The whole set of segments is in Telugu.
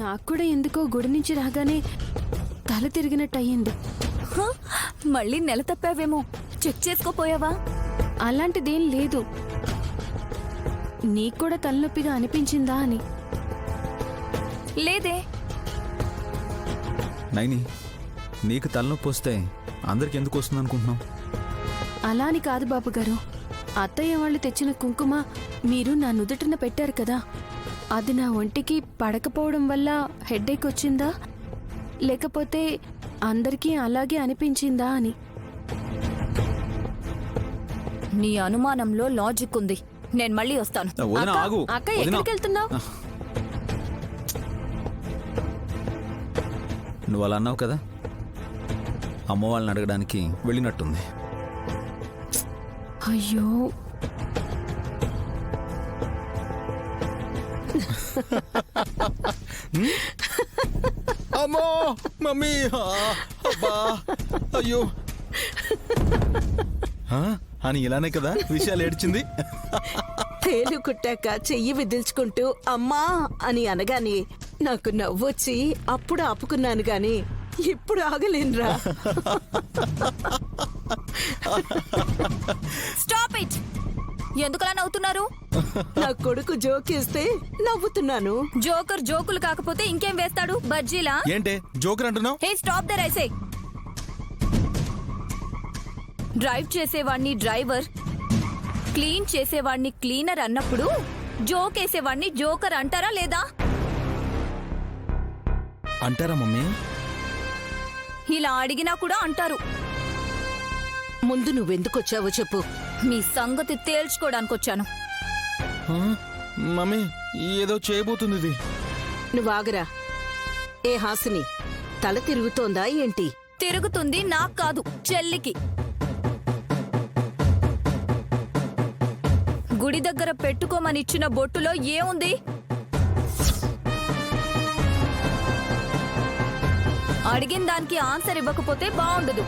నాకు కూడా ఎందుకో గుడి నుంచి రాగానే తల తిరిగినట్టు అయ్యింది. మళ్ళీ నెల తప్పావేమో, చెక్ చేసుకోపోయావా? అలాంటిదేం లేదు. నీకు కూడా తలనొప్పిగా అనిపించిందా అని. లేదే. నైని, నీకు తలనొప్పి వస్తే అందరికి ఎందుకు వస్తుంది అనుకుంటున్నావు? అలా అని కాదు బాబు గారు. అత్తయ్య వాళ్ళు తెచ్చిన కుంకుమ మీరు నా నుదుటిన పెట్టారు కదా, అది నా ఒంటికి పడకపోవడం వల్ల హెడ్ఏక్ వచ్చిందా, లేకపోతే అందరికీ అలాగే అనిపించిందా అని. నీ అనుమానంలో లాజిక్ ఉంది. నేను మళ్ళీ వస్తాను. వదిన, ఆగు. అక్క వదిన. ఎక్కడికి వెళ్తున్నావు? నువ్వు అలా అన్నావు కదా, అమ్మ వాళ్ళని అడగడానికి వెళ్ళినట్టుంది. అయ్యో, అమ్మో మమ్మీ, అబ్బా, అయ్యో అని ఇలానే కదా విషయాలు ఏడ్చింది. తేలు కుట్టాక చెయ్యి విదిల్చుకుంటూ అమ్మా అని అనగానే నాకు నవ్వొచ్చి అప్పుడు ఆపుకున్నాను గాని ఇప్పుడు ఆగలేనురా. Stop it! ఎందుకలా నవ్వుతున్నారు? నా కొడుకు జోకేస్తే నవ్వుతున్నాను. జోకర్ జోకులు కాకపోతే ఇంకేం వేస్తాడు? బజ్జీలా? ఏంటే జోకర్ అంటున్నావు? Hey, stop there! ఐసే. డ్రైవ్ చేసేవాణ్ణి డ్రైవర్, క్లీన్ చేసేవాణ్ణి క్లీనర్ అన్నప్పుడు జోక్ వేసేవాణ్ణి జోకర్ అంటారా లేదా? అంటారా మమ్మీ? ఇలా అడిగినా కూడా అంటారు. ముందు నువ్వెందుకొచ్చావో చెప్పు. మీ సంగతి తేల్చుకోవడానికి వచ్చాను. మమ్మీ, ఏదో చేయబోతుంది ఇది. నువ్వాగరా. ఏ హాసిని, తల తిరుగుతోందా ఏంటి? తిరుగుతుంది నాకు కాదు, చెల్లికి. గుడి దగ్గర పెట్టుకోమనిచ్చిన బొట్టులో ఏముంది? అడిగిన దానికి ఆన్సర్ ఇవ్వకపోతే బాగుండదు.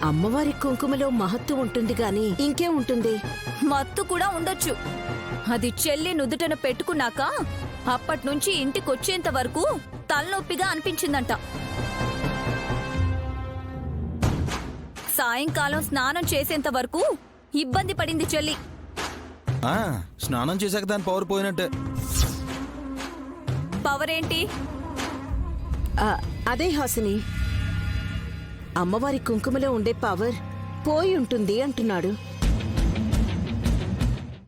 అమ్మవారి కుంకుమలో మహత్వం ఉంటుంది గాని ఇంకేం ఉంటుంది? మత్తు కూడా ఉండొచ్చు. అది చెల్లి నుదుటన పెట్టుకున్నాక అప్పట్నుంచి ఇంటికొచ్చేంత వరకు తలనొప్పిగా అనిపించిందంట. సాయంకాలం స్నానం చేసేంత వరకు ఇబ్బంది పడింది చెల్లి. స్నానం చేశాక దాని పవర్ పోయినట్టే. పవర్ ఏంటి? అదే హాసిని, అమ్మవారి కుంకుమలో ఉండే పవర్ పోయి ఉంటుంది అంటున్నాడు.